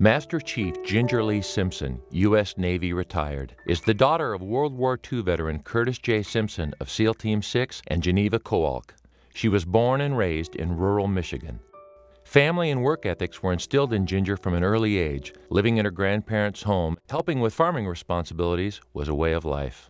Master Chief Ginger Lee Simpson, U.S. Navy retired, is the daughter of World War II veteran Curtis J. Simpson of SEAL Team 6 and Geneva Coalk. She was born and raised in rural Michigan. Family and work ethics were instilled in Ginger from an early age. Living in her grandparents' home, helping with farming responsibilities was a way of life.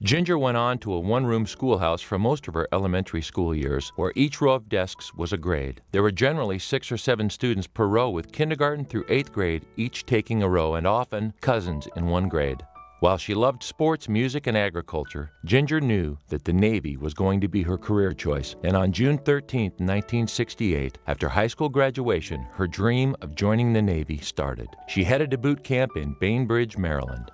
Ginger went on to a one-room schoolhouse for most of her elementary school years, where each row of desks was a grade. There were generally 6 or 7 students per row, with kindergarten through 8th grade each taking a row, and often cousins in one grade. While she loved sports, music, and agriculture, Ginger knew that the Navy was going to be her career choice, and on June 13, 1968, after high school graduation, her dream of joining the Navy started. She headed to boot camp in Bainbridge, Maryland.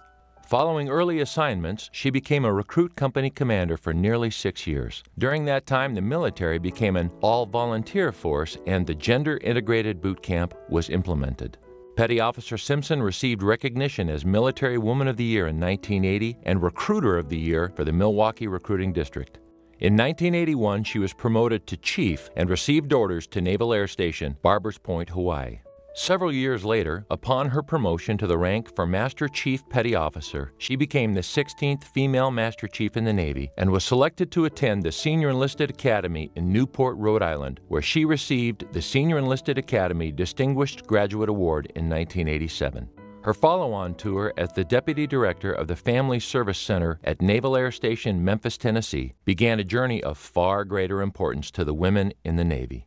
Following early assignments, she became a recruit company commander for nearly 6 years. During that time, the military became an all-volunteer force, and the gender-integrated boot camp was implemented. Petty Officer Simpson received recognition as Military Woman of the Year in 1980 and Recruiter of the Year for the Milwaukee Recruiting District. In 1981, she was promoted to Chief and received orders to Naval Air Station, Barbers Point, Hawaii. Several years later, upon her promotion to the rank for Master Chief Petty Officer, she became the 16th female Master Chief in the Navy and was selected to attend the Senior Enlisted Academy in Newport, Rhode Island, where she received the Senior Enlisted Academy Distinguished Graduate Award in 1987. Her follow-on tour as the Deputy Director of the Family Service Center at Naval Air Station, Memphis, Tennessee, began a journey of far greater importance to the women in the Navy.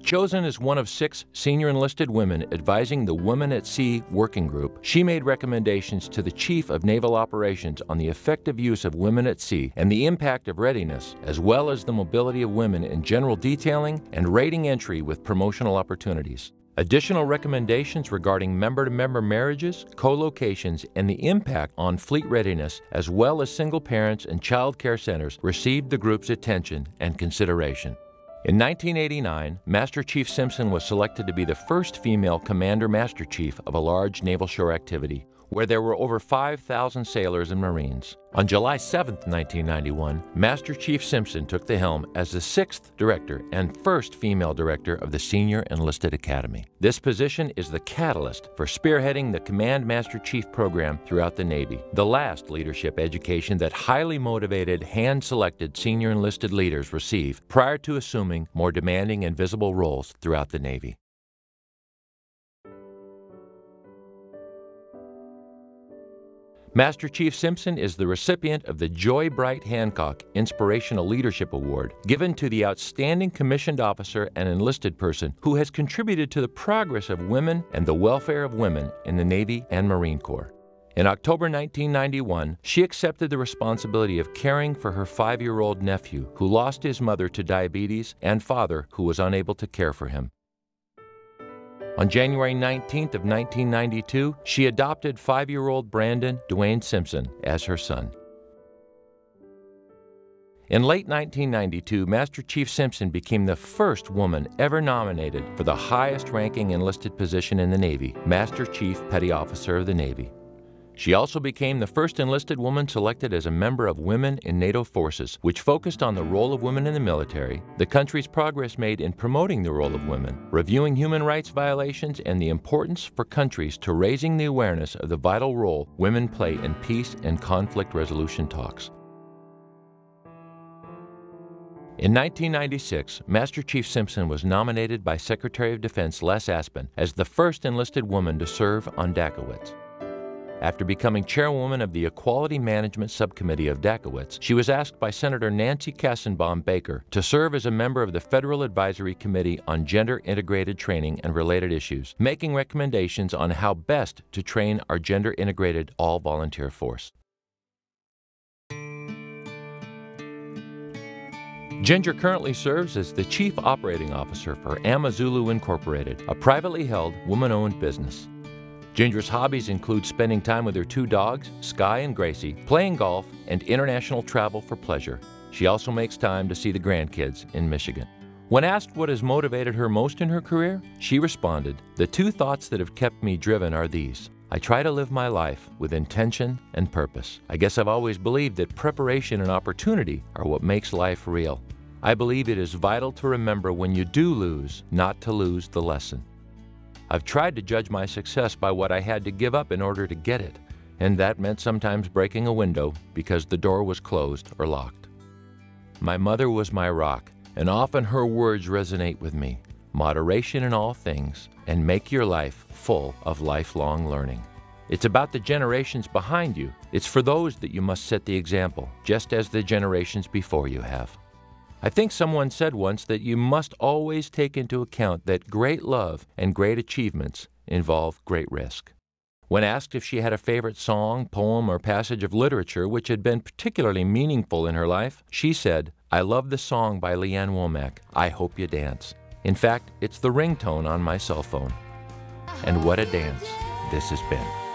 Chosen as one of 6 senior enlisted women advising the Women at Sea Working Group, she made recommendations to the Chief of Naval Operations on the effective use of women at sea and the impact of readiness, as well as the mobility of women in general detailing and rating entry with promotional opportunities. Additional recommendations regarding member-to-member marriages, co-locations, and the impact on fleet readiness, as well as single parents and child care centers, received the group's attention and consideration. In 1989, Master Chief Simpson was selected to be the first female Commander Master Chief of a large naval shore activity, where there were over 5,000 sailors and Marines. On July 7, 1991, Master Chief Simpson took the helm as the 6th Director and first female Director of the Senior Enlisted Academy. This position is the catalyst for spearheading the Command Master Chief program throughout the Navy, the last leadership education that highly motivated, hand-selected senior enlisted leaders receive prior to assuming more demanding and visible roles throughout the Navy. Master Chief Simpson is the recipient of the Joy Bright Hancock Inspirational Leadership Award, given to the outstanding commissioned officer and enlisted person who has contributed to the progress of women and the welfare of women in the Navy and Marine Corps. In October 1991, she accepted the responsibility of caring for her 5-year-old nephew who lost his mother to diabetes and father who was unable to care for him. On January 19th of 1992, she adopted 5-year-old Brandon Dwayne Simpson as her son. In late 1992, Master Chief Simpson became the first woman ever nominated for the highest-ranking enlisted position in the Navy, Master Chief Petty Officer of the Navy. She also became the first enlisted woman selected as a member of Women in NATO Forces, which focused on the role of women in the military, the country's progress made in promoting the role of women, reviewing human rights violations, and the importance for countries to raising the awareness of the vital role women play in peace and conflict resolution talks. In 1996, Master Chief Simpson was nominated by Secretary of Defense Les Aspin as the first enlisted woman to serve on Dakowitz. After becoming chairwoman of the Equality Management Subcommittee of Dakowitz, she was asked by Senator Nancy Kassenbaum Baker to serve as a member of the Federal Advisory Committee on Gender-Integrated Training and Related Issues, making recommendations on how best to train our gender-integrated all-volunteer force. Ginger currently serves as the Chief Operating Officer for amaZulu Incorporated, a privately held, woman-owned business. Ginger's hobbies include spending time with her 2 dogs, Sky and Gracie, playing golf, and international travel for pleasure. She also makes time to see the grandkids in Michigan. When asked what has motivated her most in her career, she responded, "The 2 thoughts that have kept me driven are these. I try to live my life with intention and purpose. I guess I've always believed that preparation and opportunity are what makes life real. I believe it is vital to remember when you do lose, not to lose the lesson. I've tried to judge my success by what I had to give up in order to get it, and that meant sometimes breaking a window because the door was closed or locked. My mother was my rock, and often her words resonate with me. Moderation in all things, and make your life full of lifelong learning. It's about the generations behind you. It's for those that you must set the example, just as the generations before you have. I think someone said once that you must always take into account that great love and great achievements involve great risk. When asked if she had a favorite song, poem, or passage of literature which had been particularly meaningful in her life, she said, "I love the song by Leanne Womack, I Hope You Dance. In fact, it's the ringtone on my cell phone." And what a dance this has been.